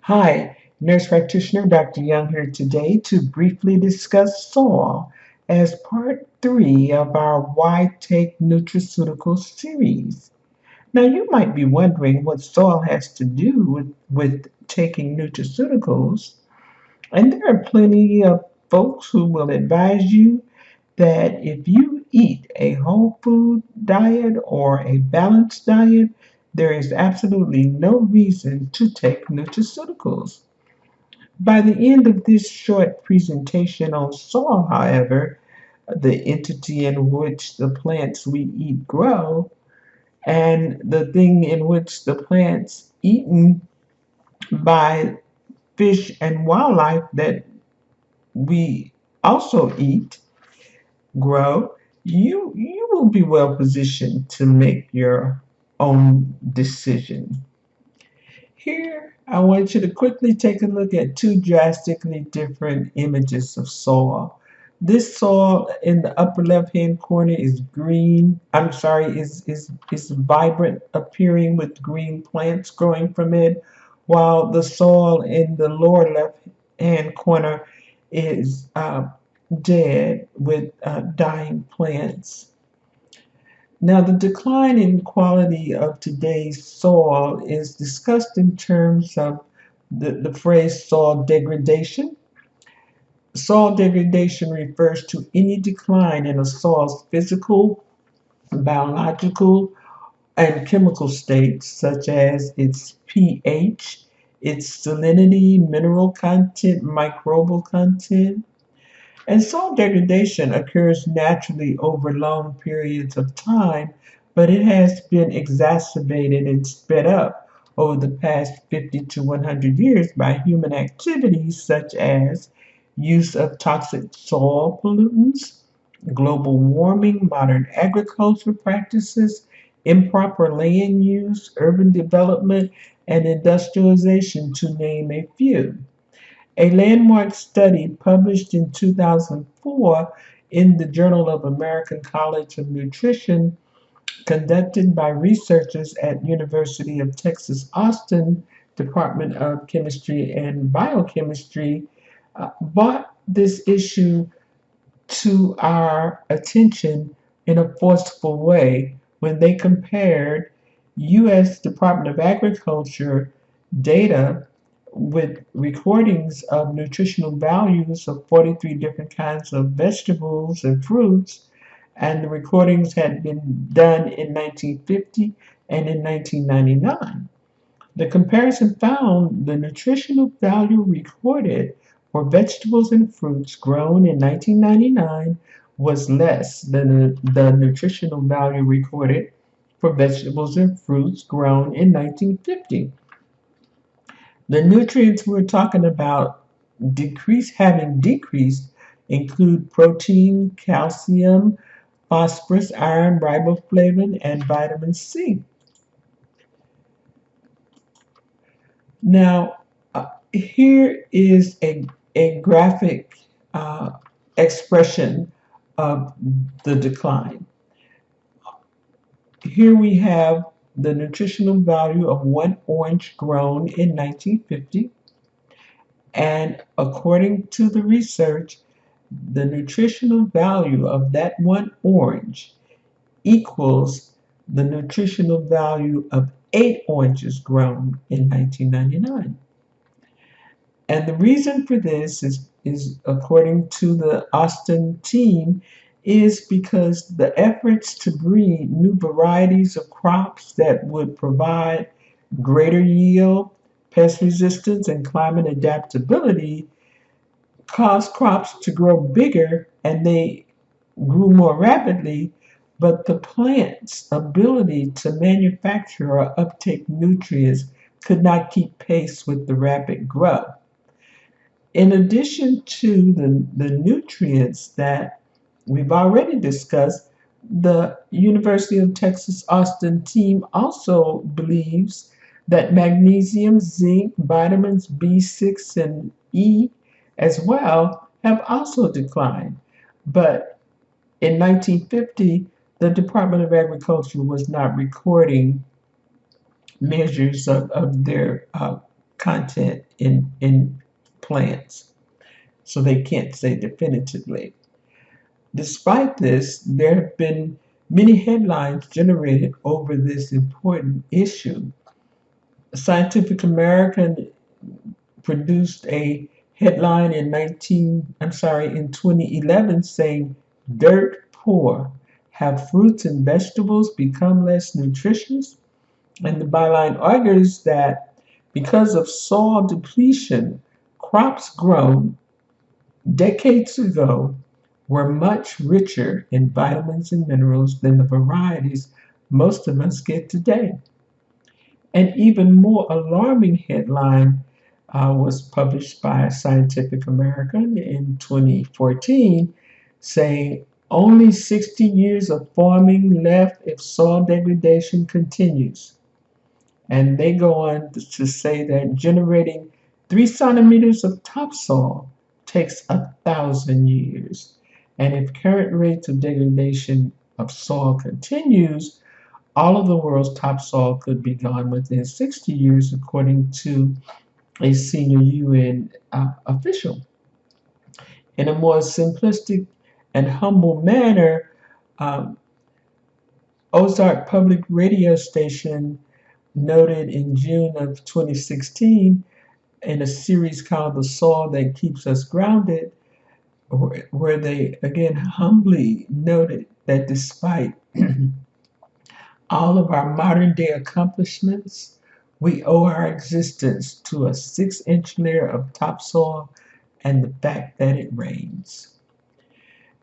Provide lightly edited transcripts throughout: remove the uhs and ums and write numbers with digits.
Hi, nurse practitioner Dr. Young here today to briefly discuss soil as part 3 of our Why Take Nutraceuticals series. Now, you might be wondering what soil has to do with taking nutraceuticals, and there are plenty of folks who will advise you that if you eat a whole food diet or a balanced diet, there is absolutely no reason to take nutraceuticals. By the end of this short presentation on soil, however, the entity in which the plants we eat grow, and the thing in which the plants eaten by fish and wildlife that we also eat grow, you will be well positioned to make your own decision. Here, I want you to quickly take a look at two drastically different images of soil. This soil in the upper left-hand corner is green. I'm sorry, is vibrant appearing with green plants growing from it, while the soil in the lower left-hand corner is dead with dying plants. Now, the decline in quality of today's soil is discussed in terms of the phrase soil degradation. Soil degradation refers to any decline in a soil's physical, biological, and chemical states, such as its pH, its salinity, mineral content, microbial content. And soil degradation occurs naturally over long periods of time, but it has been exacerbated and sped up over the past 50 to 100 years by human activities such as use of toxic soil pollutants, global warming, modern agriculture practices, improper land use, urban development, and industrialization, to name a few. A landmark study published in 2004 in the Journal of American College of Nutrition, conducted by researchers at University of Texas Austin Department of Chemistry and Biochemistry, brought this issue to our attention in a forceful way when they compared U.S. Department of Agriculture data with recordings of nutritional values of 43 different kinds of vegetables and fruits, and the recordings had been done in 1950 and in 1999. The comparison found the nutritional value recorded for vegetables and fruits grown in 1999 was less than the nutritional value recorded for vegetables and fruits grown in 1950. The nutrients we're talking about having decreased include protein, calcium, phosphorus, iron, riboflavin, and vitamin C. Now, here is a graphic expression of the decline. Here we have the nutritional value of one orange grown in 1950. And according to the research, the nutritional value of that one orange equals the nutritional value of 8 oranges grown in 1999. And the reason for this is according to the Austin team, is because the efforts to breed new varieties of crops that would provide greater yield, pest resistance, and climate adaptability caused crops to grow bigger, and they grew more rapidly, but the plant's ability to manufacture or uptake nutrients could not keep pace with the rapid growth. In addition to the nutrients that we've already discussed, the University of Texas Austin team also believes that magnesium, zinc, vitamins B6 and E as well have also declined. But in 1950, the Department of Agriculture was not recording measures of their content in plants, so they can't say definitively. Despite this, there have been many headlines generated over this important issue. Scientific American produced a headline in 2011 saying dirt poor, have fruits and vegetables become less nutritious? And the byline argues that because of soil depletion, crops grown decades ago were much richer in vitamins and minerals than the varieties most of us get today. An even more alarming headline was published by Scientific American in 2014 saying only 60 years of farming left if soil degradation continues. And they go on to say that generating 3 centimeters of topsoil takes 1,000 years. And if current rates of degradation of soil continues, all of the world's topsoil could be gone within 60 years, according to a senior UN official. In a more simplistic and humble manner, um, Ozark Public Radio Station noted in June of 2016 in a series called The Soil That Keeps Us Grounded, where they again humbly noted that despite all of our modern day accomplishments, we owe our existence to a 6-inch layer of topsoil and the fact that it rains.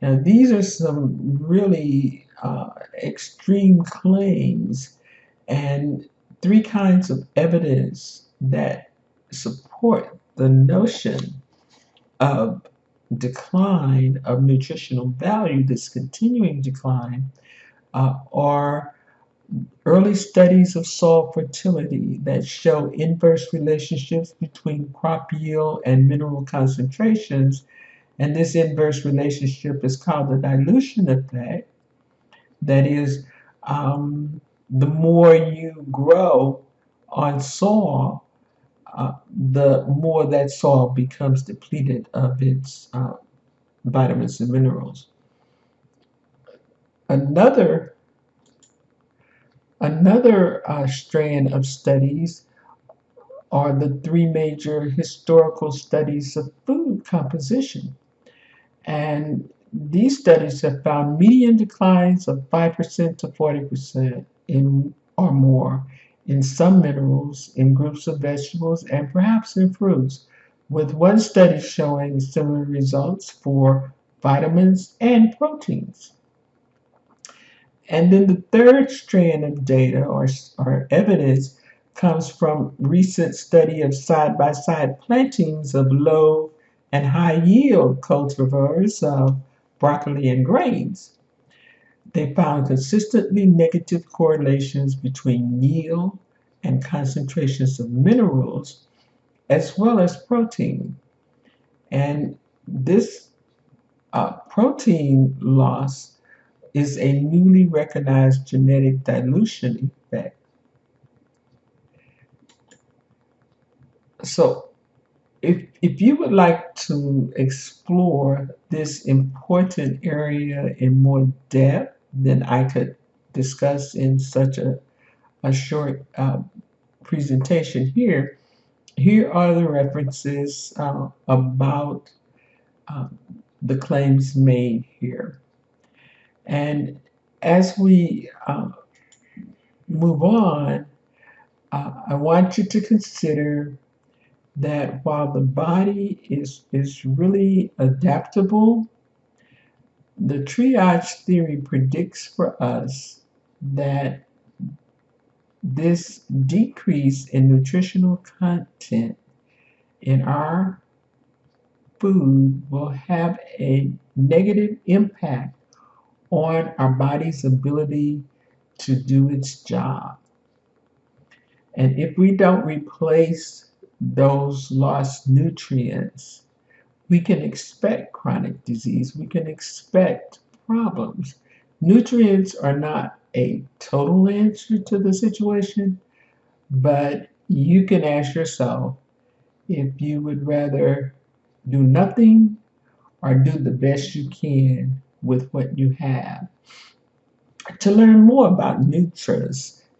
Now, these are some really extreme claims and 3 kinds of evidence that support the notion of decline of nutritional value, this continuing decline, are early studies of soil fertility that show inverse relationships between crop yield and mineral concentrations. And this inverse relationship is called the dilution effect. That is, the more you grow on soil, the more that soil becomes depleted of its vitamins and minerals. Another strand of studies are the 3 major historical studies of food composition. And these studies have found median declines of 5% to 40% in or more in some minerals, in groups of vegetables, and perhaps in fruits, with one study showing similar results for vitamins and proteins. And then the third strand of data or evidence comes from recent study of side-by-side plantings of low and high yield cultivars of broccoli and grains. They found consistently negative correlations between yield and concentrations of minerals as well as protein. And this protein loss is a newly recognized genetic dilution effect. So if you would like to explore this important area in more depth than I could discuss in such a short presentation here, here are the references about the claims made here. And as we move on, I want you to consider that while the body is really adaptable, the triage theory predicts for us that this decrease in nutritional content in our food will have a negative impact on our body's ability to do its job. And if we don't replace those lost nutrients, we can expect chronic disease. We can expect problems. Nutrients are not a total answer to the situation, but You can ask yourself if you would rather do nothing or do the best you can with what you have. To learn more about Nutrition,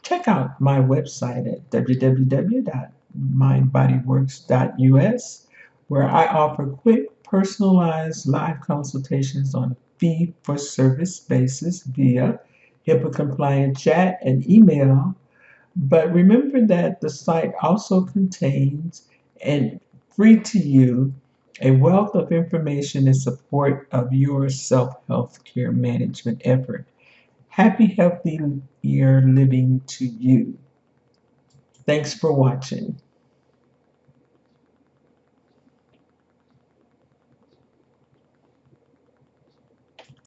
check out my website at www.mindbodyworks.us, where I offer quick, personalized live consultations on a fee for service basis via HIPAA compliant chat and email. But remember that the site also contains and free to you a wealth of information in support of your self health care management effort. Happy, healthy year living to you. Thanks for watching.